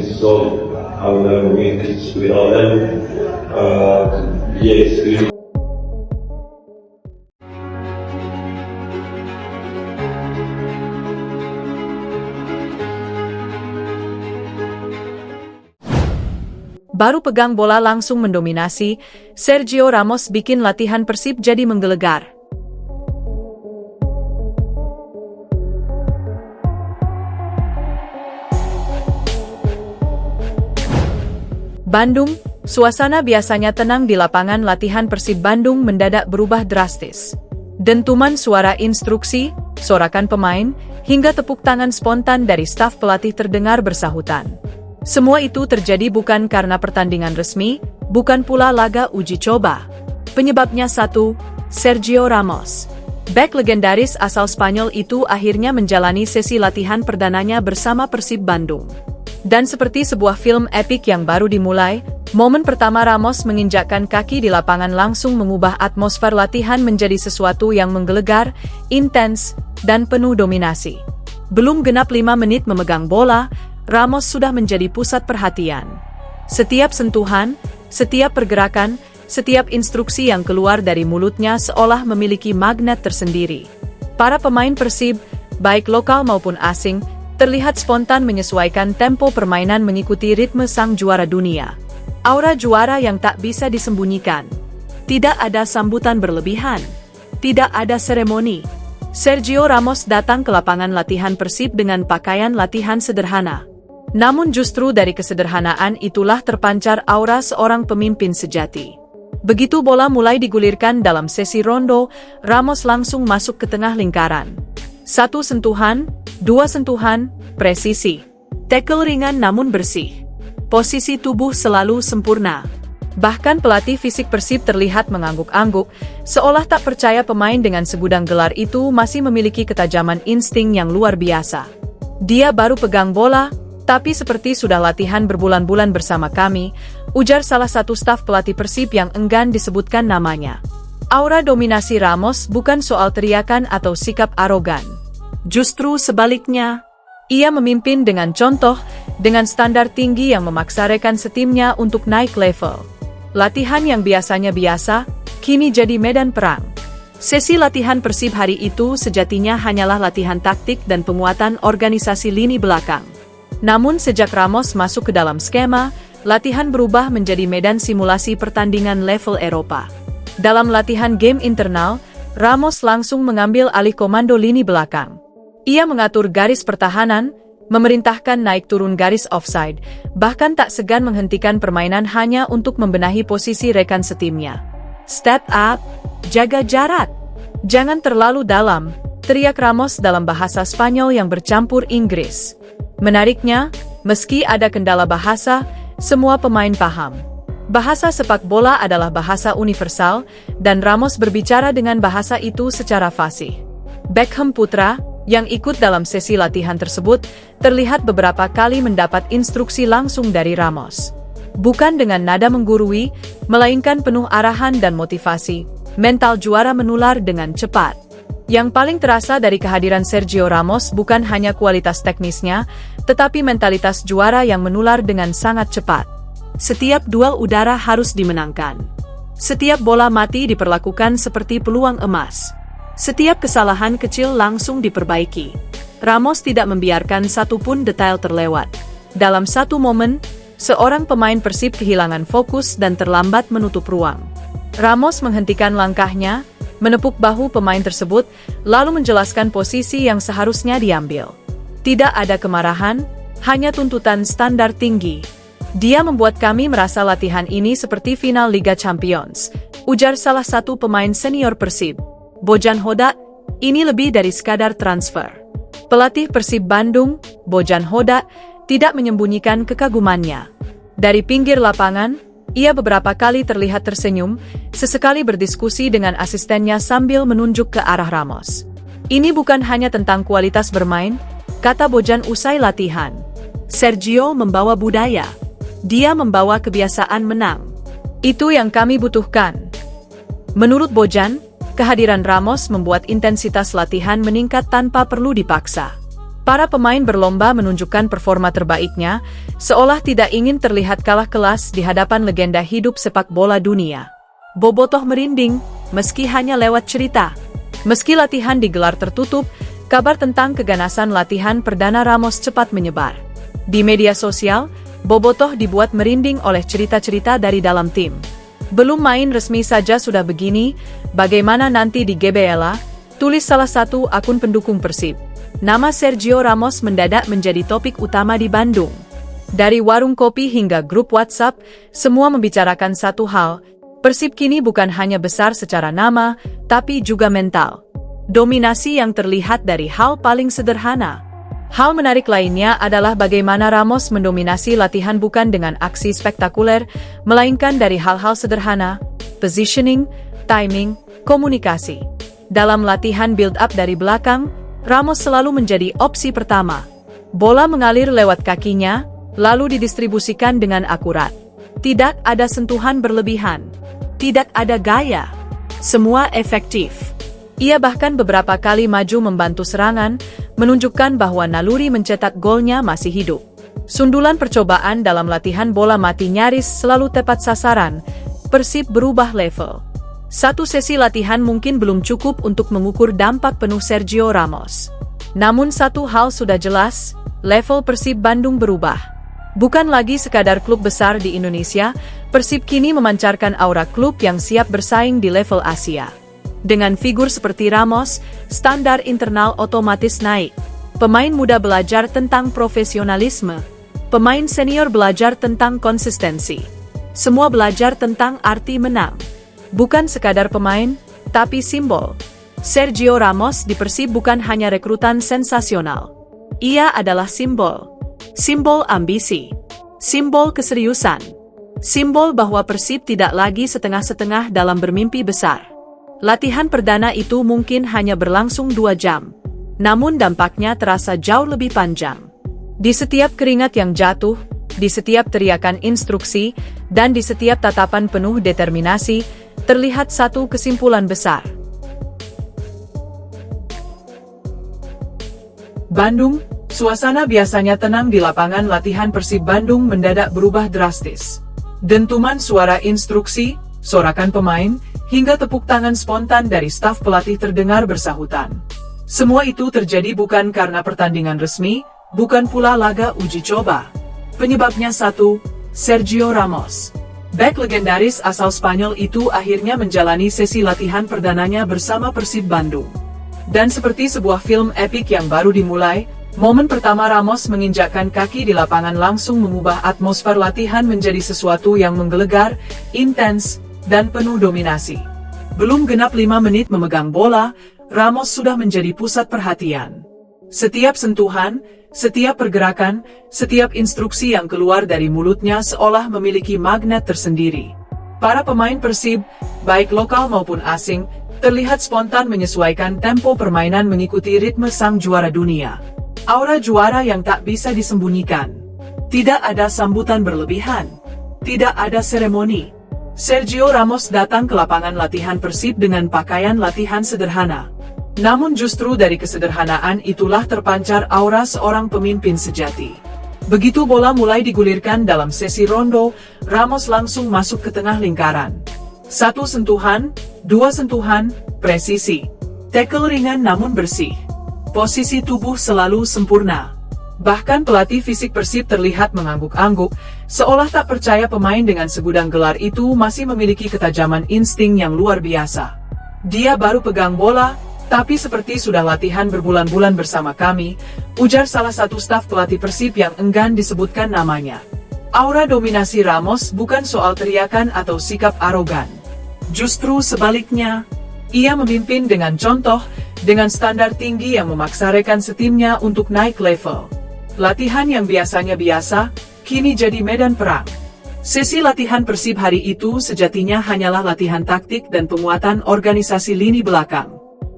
this is all. I will never win this without them. Yes, Baru pegang bola langsung mendominasi, Sergio Ramos bikin latihan Persib jadi menggelegar. Bandung, suasana biasanya tenang di lapangan latihan Persib Bandung mendadak berubah drastis. Dentuman suara instruksi, sorakan pemain, hingga tepuk tangan spontan dari staf pelatih terdengar bersahutan. Semua itu terjadi bukan karena pertandingan resmi, bukan pula laga uji coba. Penyebabnya satu, Sergio Ramos. Bek legendaris asal Spanyol itu akhirnya menjalani sesi latihan perdananya bersama Persib Bandung. Dan seperti sebuah film epik yang baru dimulai, momen pertama Ramos menginjakkan kaki di lapangan langsung mengubah atmosfer latihan menjadi sesuatu yang menggelegar, intens, dan penuh dominasi. Belum genap 5 menit memegang bola, Ramos sudah menjadi pusat perhatian. Setiap sentuhan, setiap pergerakan, setiap instruksi yang keluar dari mulutnya seolah memiliki magnet tersendiri. Para pemain Persib, baik lokal maupun asing, terlihat spontan menyesuaikan tempo permainan mengikuti ritme sang juara dunia. Aura juara yang tak bisa disembunyikan. Tidak ada sambutan berlebihan. Tidak ada seremoni. Sergio Ramos datang ke lapangan latihan Persib dengan pakaian latihan sederhana. Namun justru dari kesederhanaan itulah terpancar aura seorang pemimpin sejati. Begitu bola mulai digulirkan dalam sesi rondo, Ramos langsung masuk ke tengah lingkaran. 1 sentuhan, 2 sentuhan, presisi. Tackle ringan namun bersih. Posisi tubuh selalu sempurna. Bahkan pelatih fisik Persib terlihat mengangguk-angguk, seolah tak percaya pemain dengan segudang gelar itu masih memiliki ketajaman insting yang luar biasa. Dia baru pegang bola, tapi seperti sudah latihan berbulan-bulan bersama kami, ujar salah satu staf pelatih Persib yang enggan disebutkan namanya. Aura dominasi Ramos bukan soal teriakan atau sikap arogan. Justru sebaliknya, ia memimpin dengan contoh, dengan standar tinggi yang memaksa rekan setimnya untuk naik level. Latihan yang biasanya biasa, kini jadi medan perang. Sesi latihan Persib hari itu sejatinya hanyalah latihan taktik dan penguatan organisasi lini belakang. Namun sejak Ramos masuk ke dalam skema, latihan berubah menjadi medan simulasi pertandingan level Eropa. Dalam latihan game internal, Ramos langsung mengambil alih komando lini belakang. Ia mengatur garis pertahanan, memerintahkan naik turun garis offside, bahkan tak segan menghentikan permainan hanya untuk membenahi posisi rekan setimnya. Step up, jaga jarak, jangan terlalu dalam, teriak Ramos dalam bahasa Spanyol yang bercampur Inggris. Menariknya, meski ada kendala bahasa, semua pemain paham. Bahasa sepak bola adalah bahasa universal, dan Ramos berbicara dengan bahasa itu secara fasih. Beckham putra, yang ikut dalam sesi latihan tersebut, terlihat beberapa kali mendapat instruksi langsung dari Ramos. Bukan dengan nada menggurui, melainkan penuh arahan dan motivasi, mental juara menular dengan cepat. Yang paling terasa dari kehadiran Sergio Ramos bukan hanya kualitas teknisnya, tetapi mentalitas juara yang menular dengan sangat cepat. Setiap duel udara harus dimenangkan. Setiap bola mati diperlakukan seperti peluang emas. Setiap kesalahan kecil langsung diperbaiki. Ramos tidak membiarkan satupun detail terlewat. Dalam satu momen, seorang pemain Persib kehilangan fokus dan terlambat menutup ruang. Ramos menghentikan langkahnya, menepuk bahu pemain tersebut, lalu menjelaskan posisi yang seharusnya diambil. Tidak ada kemarahan, hanya tuntutan standar tinggi. Dia membuat kami merasa latihan ini seperti final Liga Champions, ujar salah satu pemain senior Persib. Bojan Hodak, ini lebih dari sekadar transfer. Pelatih Persib Bandung, Bojan Hodak, tidak menyembunyikan kekagumannya. Dari pinggir lapangan, ia beberapa kali terlihat tersenyum, sesekali berdiskusi dengan asistennya sambil menunjuk ke arah Ramos. Ini bukan hanya tentang kualitas bermain, kata Bojan usai latihan. Sergio membawa budaya. Dia membawa kebiasaan menang. Itu yang kami butuhkan. Menurut Bojan, kehadiran Ramos membuat intensitas latihan meningkat tanpa perlu dipaksa. Para pemain berlomba menunjukkan performa terbaiknya, seolah tidak ingin terlihat kalah kelas di hadapan legenda hidup sepak bola dunia. Bobotoh merinding, meski hanya lewat cerita. Meski latihan digelar tertutup, kabar tentang keganasan latihan perdana Ramos cepat menyebar. Di media sosial, Bobotoh dibuat merinding oleh cerita-cerita dari dalam tim. Belum main resmi saja sudah begini, bagaimana nanti di GBLA? Tulis salah satu akun pendukung Persib. Nama Sergio Ramos mendadak menjadi topik utama di Bandung. Dari warung kopi hingga grup WhatsApp, semua membicarakan satu hal, Persib kini bukan hanya besar secara nama, tapi juga mental. Dominasi yang terlihat dari hal paling sederhana. Hal menarik lainnya adalah bagaimana Ramos mendominasi latihan bukan dengan aksi spektakuler, melainkan dari hal-hal sederhana, positioning, timing, komunikasi. Dalam latihan build-up dari belakang, Ramos selalu menjadi opsi pertama. Bola mengalir lewat kakinya, lalu didistribusikan dengan akurat. Tidak ada sentuhan berlebihan. Tidak ada gaya. Semua efektif. Ia bahkan beberapa kali maju membantu serangan, menunjukkan bahwa naluri mencetak golnya masih hidup. Sundulan percobaan dalam latihan bola mati nyaris selalu tepat sasaran. Persib berubah level. Satu sesi latihan mungkin belum cukup untuk mengukur dampak penuh Sergio Ramos. Namun satu hal sudah jelas, level Persib Bandung berubah. Bukan lagi sekadar klub besar di Indonesia, Persib kini memancarkan aura klub yang siap bersaing di level Asia. Dengan figur seperti Ramos, standar internal otomatis naik. Pemain muda belajar tentang profesionalisme. Pemain senior belajar tentang konsistensi. Semua belajar tentang arti menang. Bukan sekadar pemain, tapi simbol. Sergio Ramos di Persib bukan hanya rekrutan sensasional. Ia adalah simbol. Simbol ambisi. Simbol keseriusan. Simbol bahwa Persib tidak lagi setengah-setengah dalam bermimpi besar. Latihan perdana itu mungkin hanya berlangsung 2 jam. Namun dampaknya terasa jauh lebih panjang. Di setiap keringat yang jatuh, di setiap teriakan instruksi, dan di setiap tatapan penuh determinasi, terlihat satu kesimpulan besar. Bandung, suasana biasanya tenang di lapangan latihan Persib Bandung mendadak berubah drastis. Dentuman suara instruksi, sorakan pemain, hingga tepuk tangan spontan dari staf pelatih terdengar bersahutan. Semua itu terjadi bukan karena pertandingan resmi, bukan pula laga uji coba. Penyebabnya satu, Sergio Ramos. Bek legendaris asal Spanyol itu akhirnya menjalani sesi latihan perdananya bersama Persib Bandung. Dan seperti sebuah film epik yang baru dimulai, momen pertama Ramos menginjakkan kaki di lapangan langsung mengubah atmosfer latihan menjadi sesuatu yang menggelegar, intens, dan penuh dominasi. Belum genap 5 menit memegang bola, Ramos sudah menjadi pusat perhatian. Setiap sentuhan, setiap pergerakan, setiap instruksi yang keluar dari mulutnya seolah memiliki magnet tersendiri. Para pemain Persib, baik lokal maupun asing, terlihat spontan menyesuaikan tempo permainan mengikuti ritme sang juara dunia. Aura juara yang tak bisa disembunyikan. Tidak ada sambutan berlebihan. Tidak ada seremoni. Sergio Ramos datang ke lapangan latihan Persib dengan pakaian latihan sederhana. Namun justru dari kesederhanaan itulah terpancar aura seorang pemimpin sejati. Begitu bola mulai digulirkan dalam sesi rondo, Ramos langsung masuk ke tengah lingkaran. 1 sentuhan, 2 sentuhan, presisi. Tackle ringan namun bersih. Posisi tubuh selalu sempurna. Bahkan pelatih fisik Persib terlihat mengangguk-angguk, seolah tak percaya pemain dengan segudang gelar itu masih memiliki ketajaman insting yang luar biasa. Dia baru pegang bola, tapi seperti sudah latihan berbulan-bulan bersama kami, ujar salah satu staf pelatih Persib yang enggan disebutkan namanya. Aura dominasi Ramos bukan soal teriakan atau sikap arogan. Justru sebaliknya, ia memimpin dengan contoh, dengan standar tinggi yang memaksa rekan setimnya untuk naik level. Latihan yang biasanya biasa, kini jadi medan perang. Sesi latihan Persib hari itu sejatinya hanyalah latihan taktik dan penguatan organisasi lini belakang.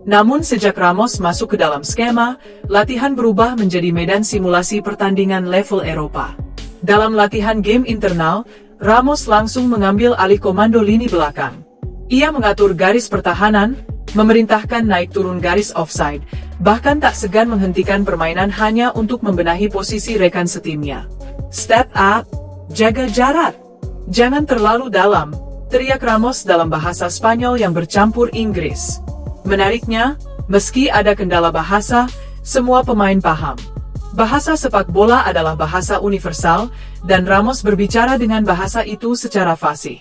Namun sejak Ramos masuk ke dalam skema, latihan berubah menjadi medan simulasi pertandingan level Eropa. Dalam latihan game internal, Ramos langsung mengambil alih komando lini belakang. Ia mengatur garis pertahanan, memerintahkan naik turun garis offside, Bahkan tak segan menghentikan permainan hanya untuk membenahi posisi rekan setimnya. Step up, jaga jarak. Jangan terlalu dalam, teriak Ramos dalam bahasa Spanyol yang bercampur Inggris. Menariknya, meski ada kendala bahasa, semua pemain paham. Bahasa sepak bola adalah bahasa universal, dan Ramos berbicara dengan bahasa itu secara fasih.